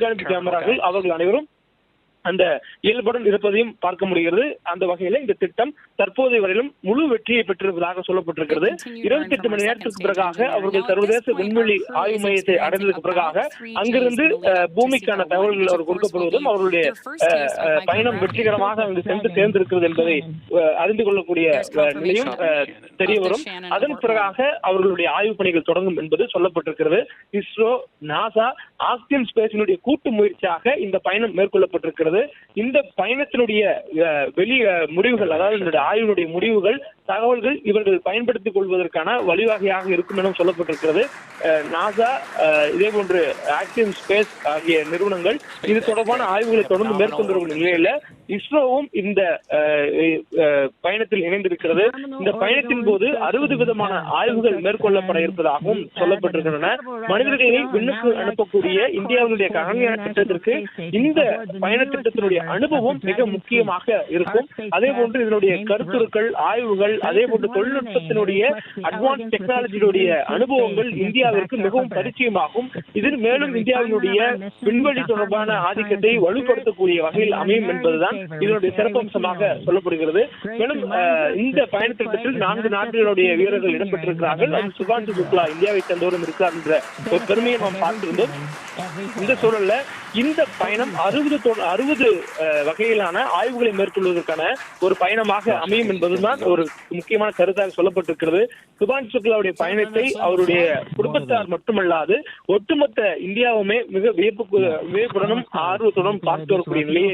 கண்காணிப்பு கேமராக்கள் அவர்கள் அனைவரும் அந்த இயல்புடன் இருப்பதையும் பார்க்க முடிகிறது. அந்த வகையில இந்த திட்டம் தற்போதைய வரையிலும் முழு வெற்றியை பெற்றிருப்பதாக சொல்லப்பட்டிருக்கிறது. 28 மணி நேரத்திற்கு பிறகாக அவர்கள் சர்வதேச விண்வெளி ஆய்வு மையத்தை அடைந்ததற்கு பிறகாக அங்கிருந்து பூமிக்கான தகவல்கள் அவர் கொடுக்கப்படுவதும் அவர்களுடைய பயணம் வெற்றிகரமாக அங்கு சென்று சேர்ந்திருக்கிறது என்பதை அறிந்து கொள்ளக்கூடிய நிலையும் தெரிய வரும். அதன் பிறகாக அவர்களுடைய ஆய்வு பணிகள் தொடங்கும் என்பது சொல்லப்பட்டிருக்கிறது. இஸ்ரோ, நாசா, ஆக்சியன் ஸ்பேஸினுடைய கூட்டு முயற்சியாக இந்த பயணம் மேற்கொள்ளப்பட்டிருக்கிறது. இந்த பயணத்தினுடைய முடிவுகள், அதாவது இந்த ஆய்வினுடைய முடிவுகள், தகவல்கள் இவர்கள் பயன்படுத்திக் கொள்வதற்கான வழிவகையாக இருக்கும் என சொல்லப்பட்டிருக்கிறது. நாசா, இதே போன்று ஆக்சியன் ஸ்பேஸ் ஆகிய நிறுவனங்கள் இது தொடர்பான ஆய்வுகளை தொடர்ந்து மேற்கொண்டு வரும் நிலையில இஸ்ரோவும் இந்த பயணத்தில் இணைந்திருக்கிறது. இந்த பயணத்தின் போது 60 விதமான ஆய்வுகள் மேற்கொள்ளப்பட இருப்பதாகவும் சொல்லப்பட்டிருக்கின்றன. மனிதர்களை விண்ணுக்கு அனுப்பக்கூடிய இந்தியாவுடைய ககன்யான் திட்டத்திற்கு இந்த பயண திட்டத்தினுடைய அனுபவம் மிக முக்கியமாக இருக்கும். அதே போன்று இதனுடைய கருத்துருக்கள், ஆய்வுகள், அதே போன்று தொழில்நுட்பத்தினுடைய அட்வான்ஸ் டெக்னாலஜியுடைய அனுபவங்கள் இந்தியாவிற்கு மிகவும் பரிச்சயமாகும். இதில் மேலும் இந்தியாவினுடைய விண்வெளி தொடர்பான ஆதிக்கத்தை வலுப்படுத்தக்கூடிய வகையில் அமையும் என்பதுதான் இதனுடைய சிறப்பம்சமாக சொல்லப்படுகிறது. மேலும் இந்த பயண திட்டத்தில் 4 நாடுகளுடைய வீரர்கள் இடம்பெற்றிருக்கிறார்கள். சுபான்ஷு சுக்லா இந்தியாவை சேர்ந்தவரும் இருக்கிறார் என்ற ஒரு பெருமையை நாம் பார்த்திருந்தோம். இந்த சூழல்ல இந்த பயணம் 60 வகையிலான ஆய்வுகளை மேற்கொள்வதற்கான ஒரு பயணமாக அமையும் என்பதுதான் ஒரு முக்கியமான கருத்தாக சொல்லப்பட்டிருக்கிறது. சுபான்ஷு சுக்லாவுடைய பயணத்தை அவருடைய குடும்பத்தார் மட்டுமல்லாது ஒட்டுமொத்த இந்தியாவுமே மிக வியப்புடனும் ஆர்வத்துடன் பார்த்து வரக்கூடிய நிலையை